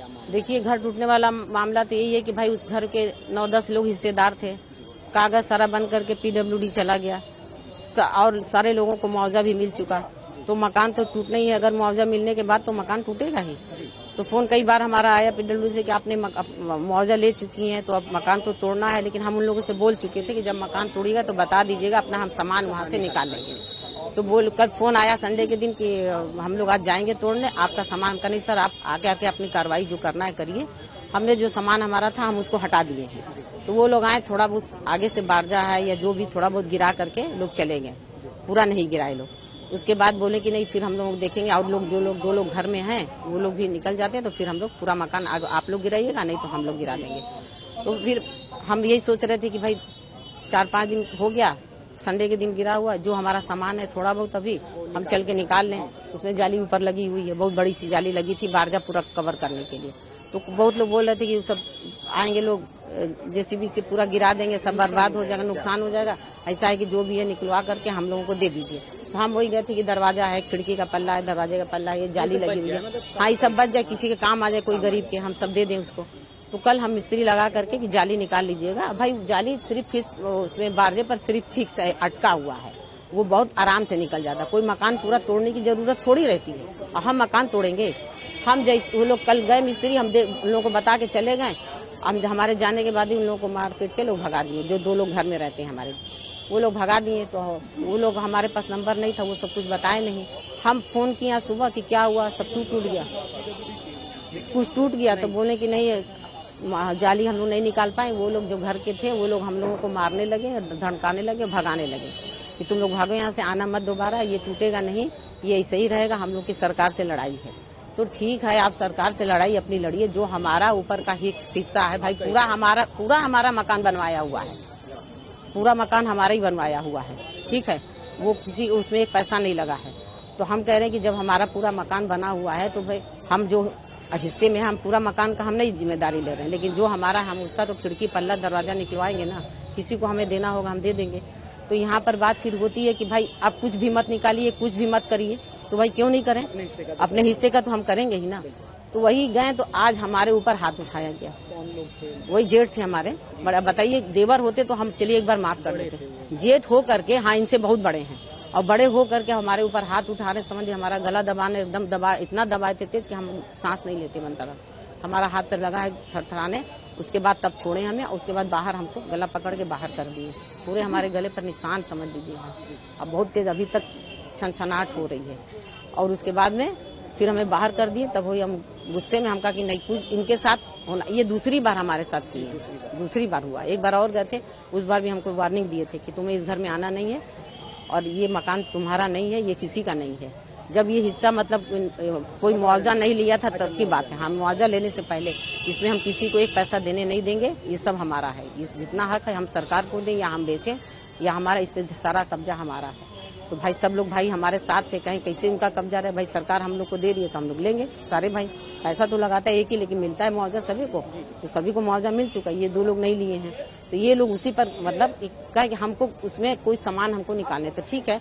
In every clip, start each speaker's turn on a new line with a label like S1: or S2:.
S1: क्या मामला?
S2: देखिए, घर टूटने वाला मामला तो यही है कि भाई उस घर के 9-10 लोग हिस्सेदार थे। कागज सारा बन करके पीडब्ल्यूडी चला गया और सारे लोगों को मुआवजा भी मिल चुका। तो मकान तो टूटना ही है, अगर मुआवजा मिलने के बाद तो मकान टूटेगा ही। तो फोन कई बार हमारा आया पीडब्ल्यूडी से कि आपने मुआवजा ले चुकी हैं तो अब मकान तो तोड़ना है, लेकिन हम उन लोगों से बोल चुके थे कि जब मकान तोड़ेगा तो बता दीजिएगा, अपना हम सामान वहाँ से निकाल लेंगे। तो बोल कल फोन आया संडे के दिन कि हम लोग आज जाएंगे तोड़ने, आपका सामान का नहीं सर, आप आके अपनी कार्रवाई जो करना है करिए। हमने जो सामान हमारा था हम उसको हटा दिए हैं। तो वो लोग आए, थोड़ा बहुत आगे से बारजा है या जो भी थोड़ा बहुत गिरा करके लोग चले गए, पूरा नहीं गिराए लोग। उसके बाद बोले कि नहीं फिर हम लोग देखेंगे, और लोग दो लोग घर में हैं वो लोग भी निकल जाते हैं तो फिर हम लोग पूरा मकान आप लोग गिराइएगा, नहीं तो हम लोग गिरा देंगे। तो फिर हम यही सोच रहे थे कि भाई 4-5 दिन हो गया, संडे के दिन गिरा हुआ, जो हमारा सामान है थोड़ा बहुत अभी हम चल के निकाल लें। उसमें जाली ऊपर लगी हुई है, बहुत बड़ी सी जाली लगी थी बारजा पूरा कवर करने के लिए। तो बहुत लोग बोल रहे थे कि सब आएंगे लोग जेसीबी से पूरा गिरा देंगे, सब बर्बाद हो जाएगा, नुकसान हो जाएगा। ऐसा है कि जो भी है निकलवा करके हम लोगों को दे दीजिए। तो हम वही गए थे कि दरवाजा है, खिड़की का पल्ला है, दरवाजे का पल्ला है, ये जाली लगी हुई है, हाँ ये सब बच जाए, किसी के काम आ जाए, कोई गरीब के, हम सब दे दें उसको। तो कल हम मिस्त्री लगा करके कि जाली निकाल लीजिएगा। भाई जाली सिर्फ उसमें बारजे पर सिर्फ फिक्स है, अटका हुआ है, वो बहुत आराम से निकल जाता। कोई मकान पूरा तोड़ने की जरूरत थोड़ी रहती है, और हम मकान तोड़ेंगे। हम जैसे वो लोग कल गए मिस्त्री, हम उन लोगों को बता के चले गए। हम हमारे जाने के बाद ही उन लोगों को मार पीट के लोग भगा दिए। जो 2 लोग घर में रहते हैं हमारे, वो लोग भगा दिए। तो वो लोग, हमारे पास नंबर नहीं था, वो सब कुछ बताए नहीं। हम फोन किया सुबह कि क्या हुआ, सब टूट गया, कुछ टूट गया। तो बोले कि नहीं जाली हम लोग नहीं निकाल पाए। वो लोग जो घर के थे वो लोग हम लोगों को मारने लगे, धमकाने लगे, भगाने लगे कि तुम लोग भागो यहाँ से, आना मत दोबारा, ये टूटेगा नहीं, ये ऐसे ही रहेगा, हम लोग की सरकार से लड़ाई है। तो ठीक है, आप सरकार से लड़ाई अपनी लड़िए, जो हमारा ऊपर का हिस्सा है भाई, पूरा हमारा मकान बनवाया हुआ है, पूरा मकान हमारा ही बनवाया हुआ है, ठीक है, वो किसी उसमें एक पैसा नहीं लगा है। तो हम कह रहे हैं कि जब हमारा पूरा मकान बना हुआ है तो भाई हम जो हिस्से में हम पूरा मकान का हम नहीं जिम्मेदारी ले रहे हैं, लेकिन जो हमारा हम उसका तो खिड़की पल्ला दरवाजा निकलवाएंगे ना, किसी को हमें देना होगा हम दे देंगे। तो यहाँ पर बात फिर होती है कि भाई आप कुछ भी मत निकालिए, कुछ भी मत करिए। तो भाई क्यों नहीं करें, अपने हिस्से का तो हम करेंगे ही ना। तो वही गए तो आज हमारे ऊपर हाथ उठाया गया।
S1: कौन लोग थे?
S2: वही जेठ थे हमारे, बड़ा बताइए, देवर होते तो हम चलिए एक बार माफ कर देते। जेठ हो करके, हाँ इनसे बहुत बड़े हैं, और बड़े हो करके हमारे ऊपर हाथ उठा रहे, समझिए हमारा गला दबाने, एकदम इतना दबाए थे तेज कि हम सांस नहीं लेते बनता था। हमारा हाथ पर लगा है थरथराने, उसके बाद तब छोड़े हमें, उसके बाद बाहर हमको गला पकड़ के बाहर कर दिए। पूरे हमारे गले पर निशान समझ लीजिए, अब बहुत तेज अभी तक छनछनाहट हो रही है। और उसके बाद में फिर हमें बाहर कर दिए। तब वही हम गुस्से में हम कहा कि नहीं कुछ इनके साथ होना। ये दूसरी बार हमारे साथ की है, दूसरी बार हुआ। एक बार और गए थे, उस बार भी हमको वार्निंग दिए थे कि तुम्हें इस घर में आना नहीं है, और ये मकान तुम्हारा नहीं है, ये किसी का नहीं है। जब ये हिस्सा मतलब कोई मुआवजा नहीं लिया था तब की बात है। हम मुआवजा लेने से पहले इसमें हम किसी को एक पैसा देने नहीं देंगे, ये सब हमारा है। जितना हक है हम सरकार को दें या हम बेचें, या हमारा इस पे सारा कब्जा हमारा है। तो भाई सब लोग भाई हमारे साथ थे, कहीं कैसे उनका कब्जा रहे। भाई सरकार हम लोग को दे रही है तो हम लोग लेंगे सारे भाई। पैसा तो लगाता है एक ही, लेकिन मिलता है मुआवजा सभी को, तो सभी को मुआवजा मिल चुका है। ये 2 लोग नहीं लिए हैं, तो ये लोग उसी पर मतलब कहा कि हमको उसमें कोई सामान हमको निकालने, तो ठीक है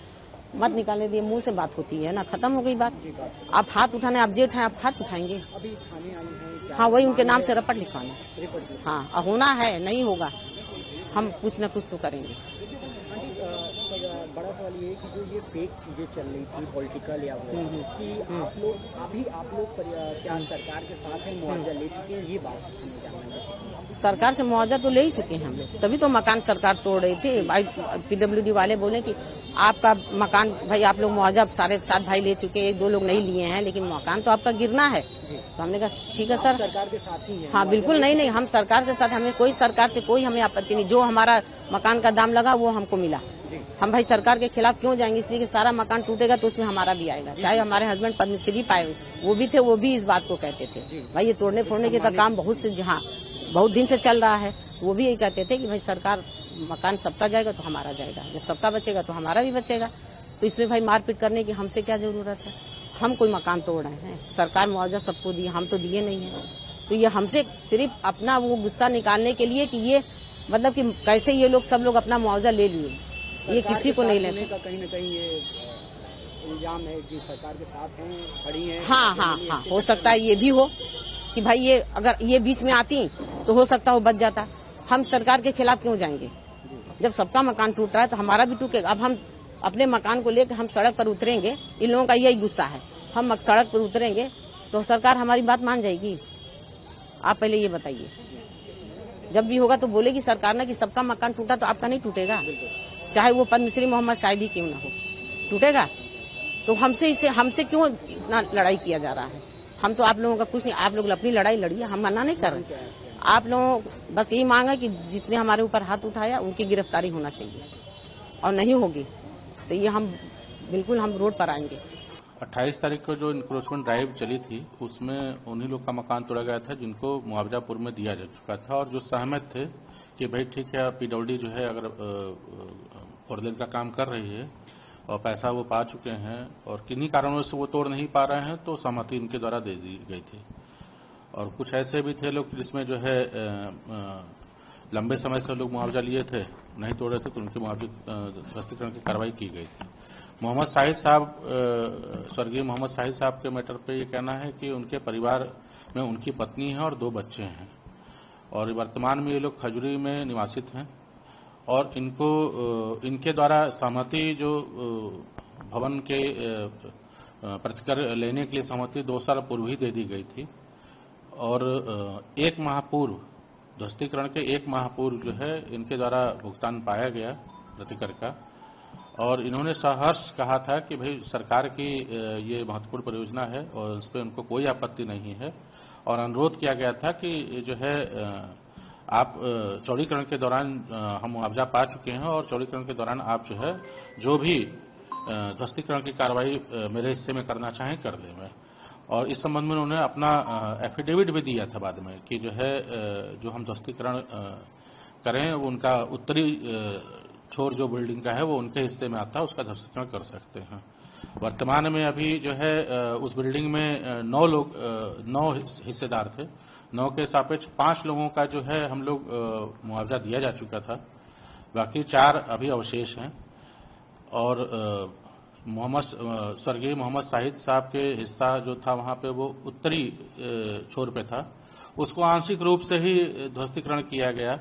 S2: मत निकालने दिए, मुंह से बात होती है ना, खत्म हो गई बात। आप हाथ उठाने, आप जेठ है आप हाथ उठाएंगे।
S1: अभी थाने आए हैं?
S2: हाँ वही उनके नाम से रपट लिखवाना, हाँ होना है, नहीं होगा हम कुछ न कुछ तो करेंगे।
S1: बड़ा सवाल ये है कि जो ये फेक चीजें चल रही थी पॉलिटिकल या वो कि आप लोग क्या सरकार के साथ है, मुआवजा ले चुके हैं, ये बात हमें जानना है।
S2: सरकार से मुआवजा तो ले ही चुके हैं हम लोग, तभी तो मकान सरकार तोड़ रही थी। भाई पीडब्ल्यूडी वाले बोले कि आपका मकान भाई आप लोग मुआवजा सारे 7 भाई ले चुके हैं, 1-2 लोग नहीं लिए हैं, लेकिन मकान तो आपका गिरना है। तो हमने कहा ठीक है सर,
S1: सरकार के साथ ही है।
S2: हाँ बिल्कुल, नहीं हम सरकार के साथ, हमें कोई सरकार से कोई हमें आपत्ति नहीं। जो हमारा मकान का दाम लगा वो हमको मिला। हम भाई सरकार के खिलाफ क्यों जाएंगे, इसलिए कि सारा मकान टूटेगा तो उसमें हमारा भी आएगा। चाहे हमारे हस्बैंड पद्मश्री पाए वो भी थे, वो भी इस बात को कहते थे भाई ये तोड़ने फोड़ने के काम बहुत से जहाँ बहुत दिन से चल रहा है, वो भी यही कहते थे कि भाई सरकार मकान सबका जाएगा तो हमारा जाएगा, जब सबका बचेगा तो हमारा भी बचेगा। तो इसमें भाई मारपीट करने की हमसे क्या जरूरत है। हम कोई मकान तोड़ रहे हैं, सरकार मुआवजा सबको दिए, हम तो दिए नहीं है। तो ये हमसे सिर्फ अपना वो गुस्सा निकालने के लिए कि ये मतलब कि कैसे ये लोग सब लोग अपना मुआवजा ले लिए, ये किसी को नहीं लेने
S1: का कहीं न कहीं ये इल्जाम है कि सरकार के साथ हैं, खड़ी हैं।
S2: हाँ हो सकता है ये भी हो, कि भाई ये अगर ये बीच में आती तो हो सकता वो बच जाता। हम सरकार के खिलाफ क्यों जाएंगे? जब सबका मकान टूट रहा है तो हमारा भी टूटेगा। अब हम अपने मकान को लेकर हम सड़क पर उतरेंगे, इन लोगों का यही गुस्सा है। हम सड़क पर उतरेंगे तो सरकार हमारी बात मान जाएगी? आप पहले ये बताइए। जब भी होगा तो बोलेगी सरकार ना कि सबका मकान टूटा तो आपका नहीं टूटेगा, चाहे वो पद्मश्री मोहम्मद शाहिद ही क्यों ना हो, टूटेगा। तो हमसे क्यों इतना लड़ाई किया जा रहा है? हम तो आप लोगों का कुछ नहीं, आप लोग अपनी लड़ाई लड़िए, हम मना नहीं कर रहे। आप लोगों बस यही मांग है कि जिसने हमारे ऊपर हाथ उठाया उनकी गिरफ्तारी होना चाहिए, और नहीं होगी तो ये हम बिल्कुल हम रोड पर आएंगे।
S3: 28 तारीख को जो इंक्रोचमेंट ड्राइव चली थी उसमें उन्हीं लोग का मकान तोड़ा गया था जिनको मुआवजा पूर्व में दिया जा चुका था, और जो सहमत थे कि भाई ठीक है पीडब्ल्यूडी जो है अगर 4 लेन का काम कर रही है और पैसा वो पा चुके हैं और किन्हीं कारणों से वो तोड़ नहीं पा रहे हैं तो सहमति उनके द्वारा दे दी गई थी। और कुछ ऐसे भी थे लोग जिसमें जो है लंबे समय से लोग मुआवजा लिए थे, नहीं तोड़े थे तो उनके मुआवजे ध्वस्तीकरण की कार्रवाई की गई थी। मोहम्मद शाहिद साहब, स्वर्गीय मोहम्मद शाहिद साहब के मैटर पे ये कहना है कि उनके परिवार में उनकी पत्नी है और 2 बच्चे हैं, और वर्तमान में ये लोग खजूरी में निवासित हैं, और इनके द्वारा सहमति जो भवन के प्रतिकर लेने के लिए सहमति 2 साल पूर्व ही दे दी गई थी, और 1 माह पूर्व ध्वस्तीकरण के 1 माह पूर्व जो है इनके द्वारा भुगतान पाया गया प्रतिकर का, और इन्होंने सहर्ष कहा था कि भाई सरकार की ये महत्वपूर्ण परियोजना है और इस पर उनको कोई आपत्ति नहीं है, और अनुरोध किया गया था कि जो है आप चौड़ीकरण के दौरान हम मुआवजा पा चुके हैं और चौड़ीकरण के दौरान आप जो है जो भी ध्वस्तीकरण की कार्रवाई मेरे हिस्से में करना चाहें कर दें मैं। और इस संबंध में उन्होंने अपना एफिडेविट भी दिया था बाद में कि जो है जो हम ध्वस्तीकरण करें वो उनका उत्तरी छोर जो बिल्डिंग का है वो उनके हिस्से में आता है, उसका ध्वस्तीकरण कर सकते हैं। वर्तमान में अभी जो है उस बिल्डिंग में 9 हिस्सेदार थे, 9 के सापेक्ष 5 लोगों का जो है हम लोग मुआवजा दिया जा चुका था, बाकी 4 अभी अवशेष हैं। और स्वर्गीय मोहम्मद शाहिद साहब के हिस्सा जो था वहां पे वो उत्तरी छोर पे था, उसको आंशिक रूप से ही ध्वस्तीकरण किया गया,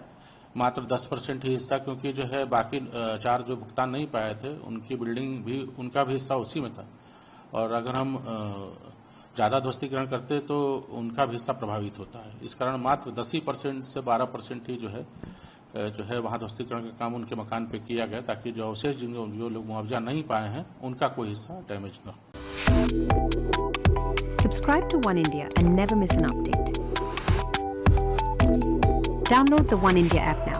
S3: मात्र 10% ही हिस्सा, क्योंकि जो है बाकी 4 जो भुगतान नहीं पाए थे उनकी बिल्डिंग भी उनका भी हिस्सा उसी में था, और अगर हम ज्यादा ध्वस्तीकरण करते तो उनका भी हिस्सा प्रभावित होता है। इस कारण मात्र 10% से 12% ही जो है वहां ध्वस्तीकरण का काम उनके मकान पे किया गया, ताकि जो अवशेष जो लोग मुआवजा नहीं पाए हैं उनका कोई हिस्सा डैमेज न हो।
S4: Subscribe to One India and never miss an update. Download the One India app now.